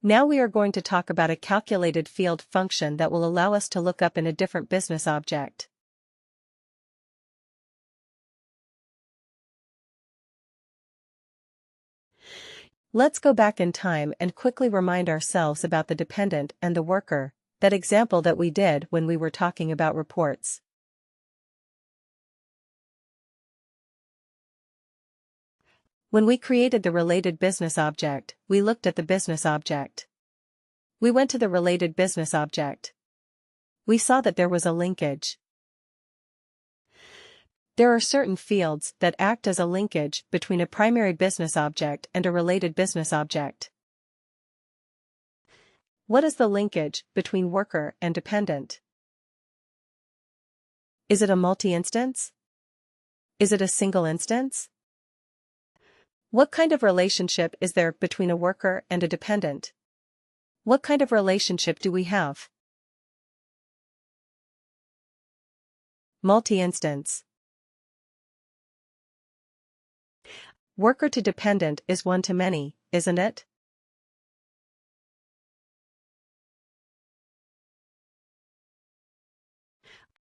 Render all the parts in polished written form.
Now we are going to talk about a calculated field function that will allow us to look up in a different business object. Let's go back in time and quickly remind ourselves about the dependent and the worker, that example that we did when we were talking about reports. When we created the related business object, we looked at the business object. We went to the related business object. We saw that there was a linkage. There are certain fields that act as a linkage between a primary business object and a related business object. What is the linkage between worker and dependent? Is it a multi-instance? Is it a single instance? What kind of relationship is there between a worker and a dependent? What kind of relationship do we have? Multi-instance. Worker to dependent is one to many, isn't it?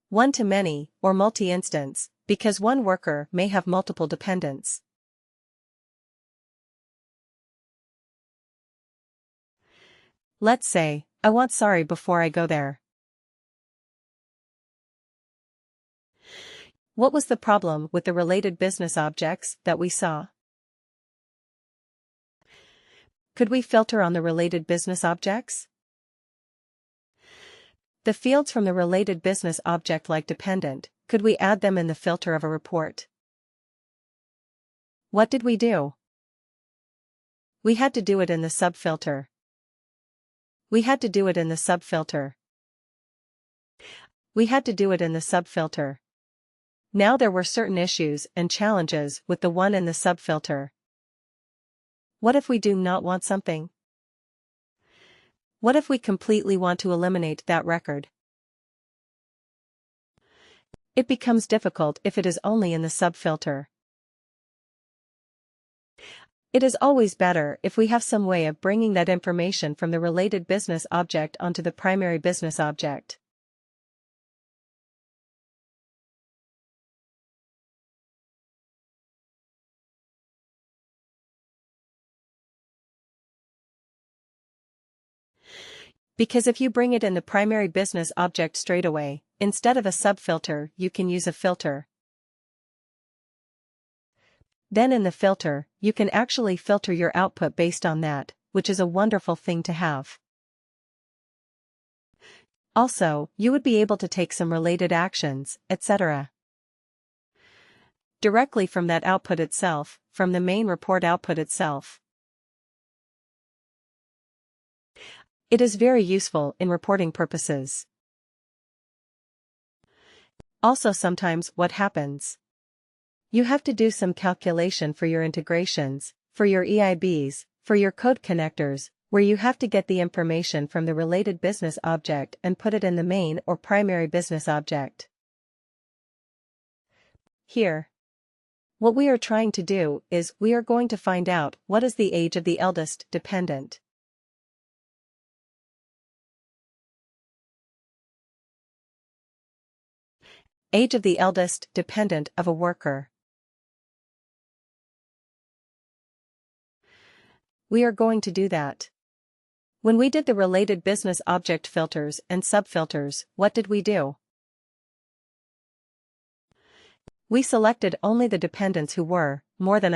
One to many, or multi-instance, because one worker may have multiple dependents. Let's say, I want sorry before I go there. What was the problem with the related business objects that we saw? Could we filter on the related business objects? The fields from the related business object like dependent, could we add them in the filter of a report? What did we do? We had to do it in the subfilter. We had to do it in the subfilter. We had to do it in the subfilter. Now there were certain issues and challenges with the one in the subfilter. What if we do not want something? What if we completely want to eliminate that record? It becomes difficult if it is only in the subfilter. It is always better if we have some way of bringing that information from the related business object onto the primary business object. Because if you bring it in the primary business object straight away, instead of a subfilter, you can use a filter. Then in the filter, you can actually filter your output based on that, which is a wonderful thing to have. Also, you would be able to take some related actions, etc. directly from that output itself, from the main report output itself. It is very useful in reporting purposes. Also sometimes what happens? You have to do some calculation for your integrations, for your EIBs, for your code connectors, where you have to get the information from the related business object and put it in the main or primary business object. Here, what we are trying to do is we are going to find out what is the age of the eldest dependent. Age of the eldest dependent of a worker. We are going to do that. When we did the related business object filters and subfilters, what did we do? We selected only the dependents who were, more than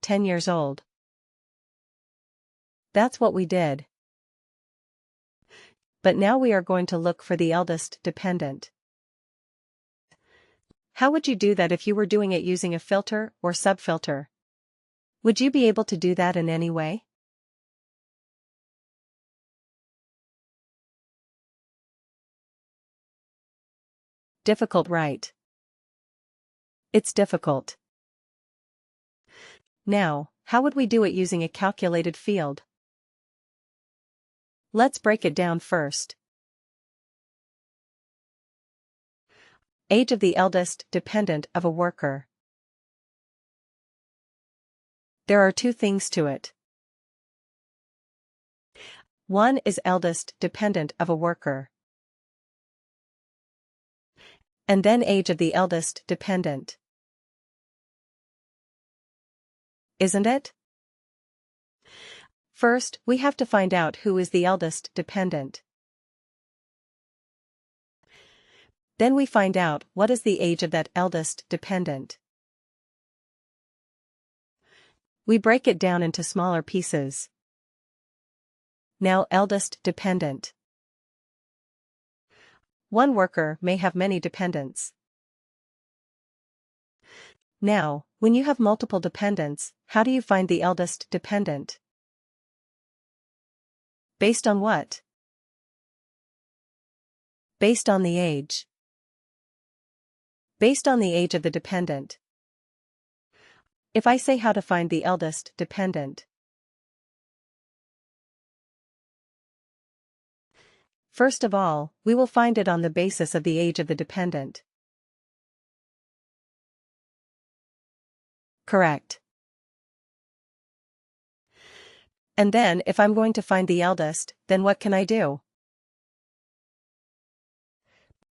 10 years old. That's what we did. But now we are going to look for the eldest dependent. How would you do that if you were doing it using a filter or subfilter? Would you be able to do that in any way? Difficult, right? It's difficult. Now, how would we do it using a calculated field? Let's break it down first. Age of the eldest dependent of a worker. There are two things to it. 1 is eldest dependent of a worker. And then age of the eldest dependent. Isn't it? First, we have to find out who is the eldest dependent. Then we find out what is the age of that eldest dependent. We break it down into smaller pieces. Now, eldest dependent. One worker may have many dependents. Now, when you have multiple dependents, how do you find the eldest dependent? Based on what? Based on the age. Based on the age of the dependent. If I say how to find the eldest dependent. First of all, we will find it on the basis of the age of the dependent. Correct. And then if I'm going to find the eldest, then what can I do?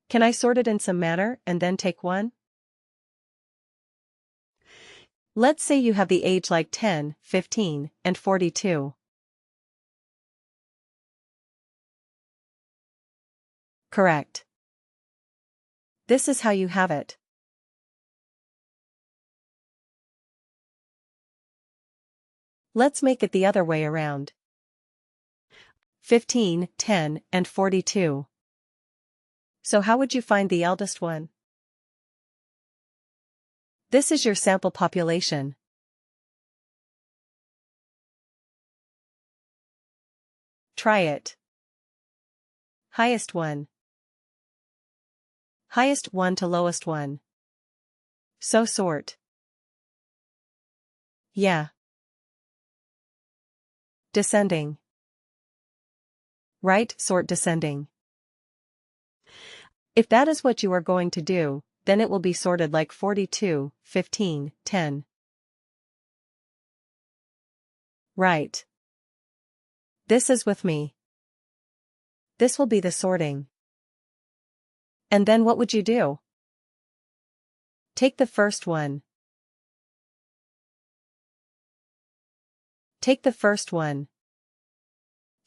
Can I sort it in some manner and then take one? Let's say you have the age like 10, 15, and 42. Correct. This is how you have it. Let's make it the other way around. 15, 10, and 42. So how would you find the eldest one? This is your sample population. Try it. Highest one. Highest one to lowest one. So sort. Yeah. Descending. Right, sort descending. If that is what you are going to do, then it will be sorted like 42, 15, 10. Right. This is with me. This will be the sorting. And then what would you do? Take the first one. Take the first one.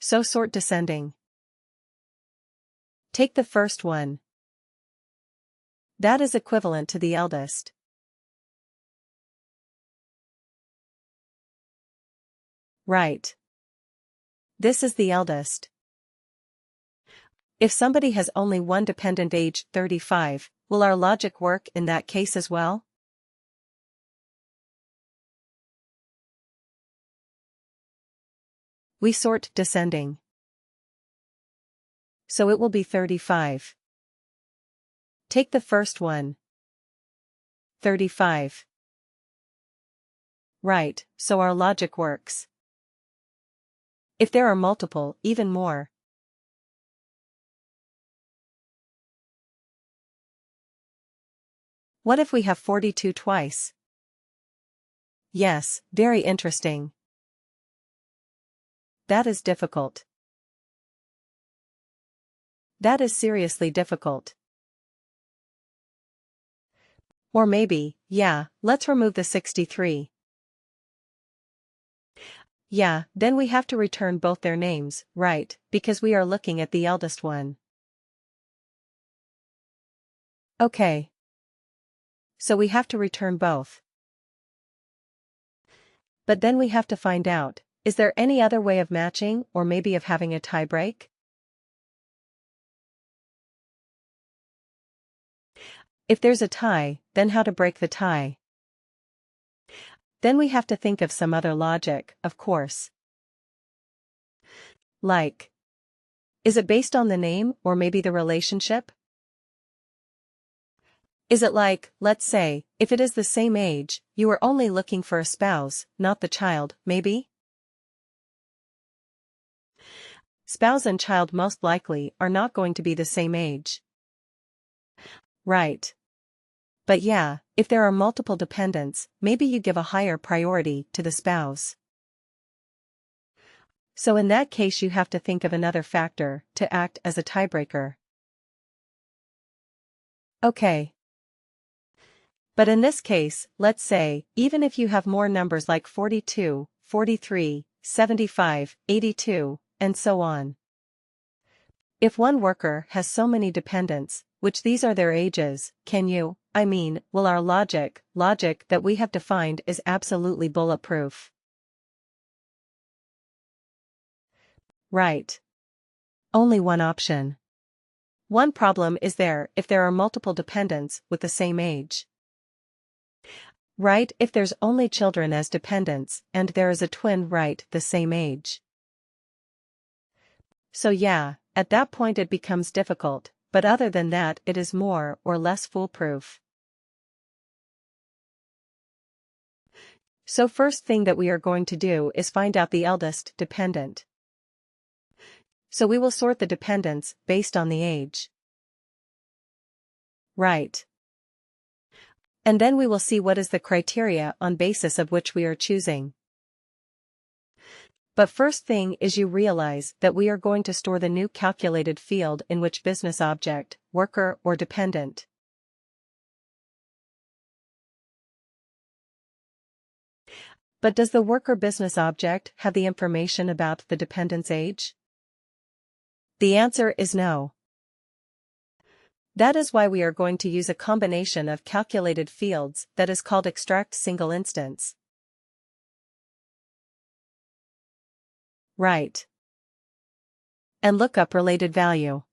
So sort descending. Take the first one. That is equivalent to the eldest. Right. This is the eldest. If somebody has only one dependent age 35, will our logic work in that case as well? We sort descending. So it will be 35. Take the first one. 35. Right, so our logic works. If there are multiple, even more. What if we have 42 twice? Yes, very interesting. That is difficult. That is seriously difficult. Or maybe, yeah, let's remove the 63. Yeah, then we have to return both their names, right, because we are looking at the eldest one. Okay. So we have to return both. But then we have to find out, is there any other way of matching or maybe of having a tie break? If there's a tie, then how to break the tie? Then we have to think of some other logic, of course. Like, is it based on the name or maybe the relationship? Is it like, let's say, if it is the same age, you are only looking for a spouse, not the child, maybe? Spouse and child most likely are not going to be the same age. Right. But yeah, if there are multiple dependents, maybe you give a higher priority to the spouse. So in that case you have to think of another factor to act as a tiebreaker. Okay. But in this case, let's say, even if you have more numbers like 42, 43, 75, 82, and so on. If one worker has so many dependents, which these are their ages, will our logic that we have defined is absolutely bulletproof. Right. Only one option. One problem is if there are multiple dependents with the same age. Right, if there's only children as dependents, and there is a twin the same age. So yeah, at that point it becomes difficult, but other than that it is more or less foolproof. So first thing that we are going to do is find out the eldest dependent. So we will sort the dependents based on the age. Right. And then we will see what is the criteria on basis of which we are choosing. But first thing is you realize that we are going to store the new calculated field in which business object, worker or dependent. But does the worker business object have the information about the dependent's age? The answer is no. That is why we are going to use a combination of calculated fields that is called extract single instance. Right. And look up related value.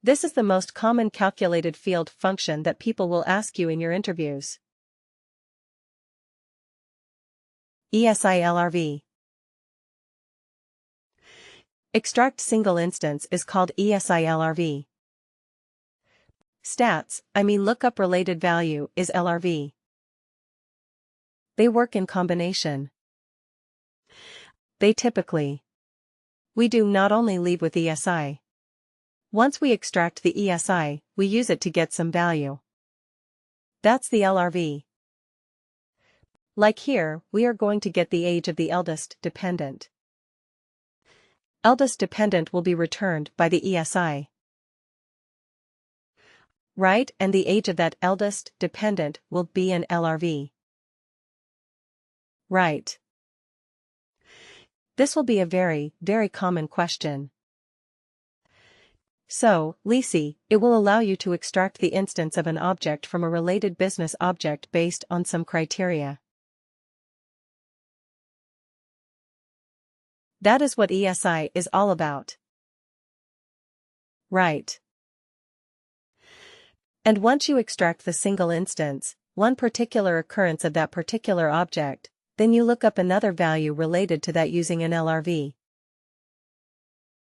This is the most common calculated field function that people will ask you in your interviews. ESILRV. Extract single instance is called ESILRV. Stats, lookup related value, is LRV. They work in combination. They typically. We do not only leave with ESI. Once we extract the ESI, we use it to get some value. That's the LRV. Like here, we are going to get the age of the eldest dependent. Eldest dependent will be returned by the ESI. Right, and the age of that eldest dependent will be an LRV. Right. This will be a very, very common question. So, Lisi, it will allow you to extract the instance of an object from a related business object based on some criteria. That is what ESI is all about. Right. And once you extract the single instance, one particular occurrence of that particular object, then you look up another value related to that using an LRV.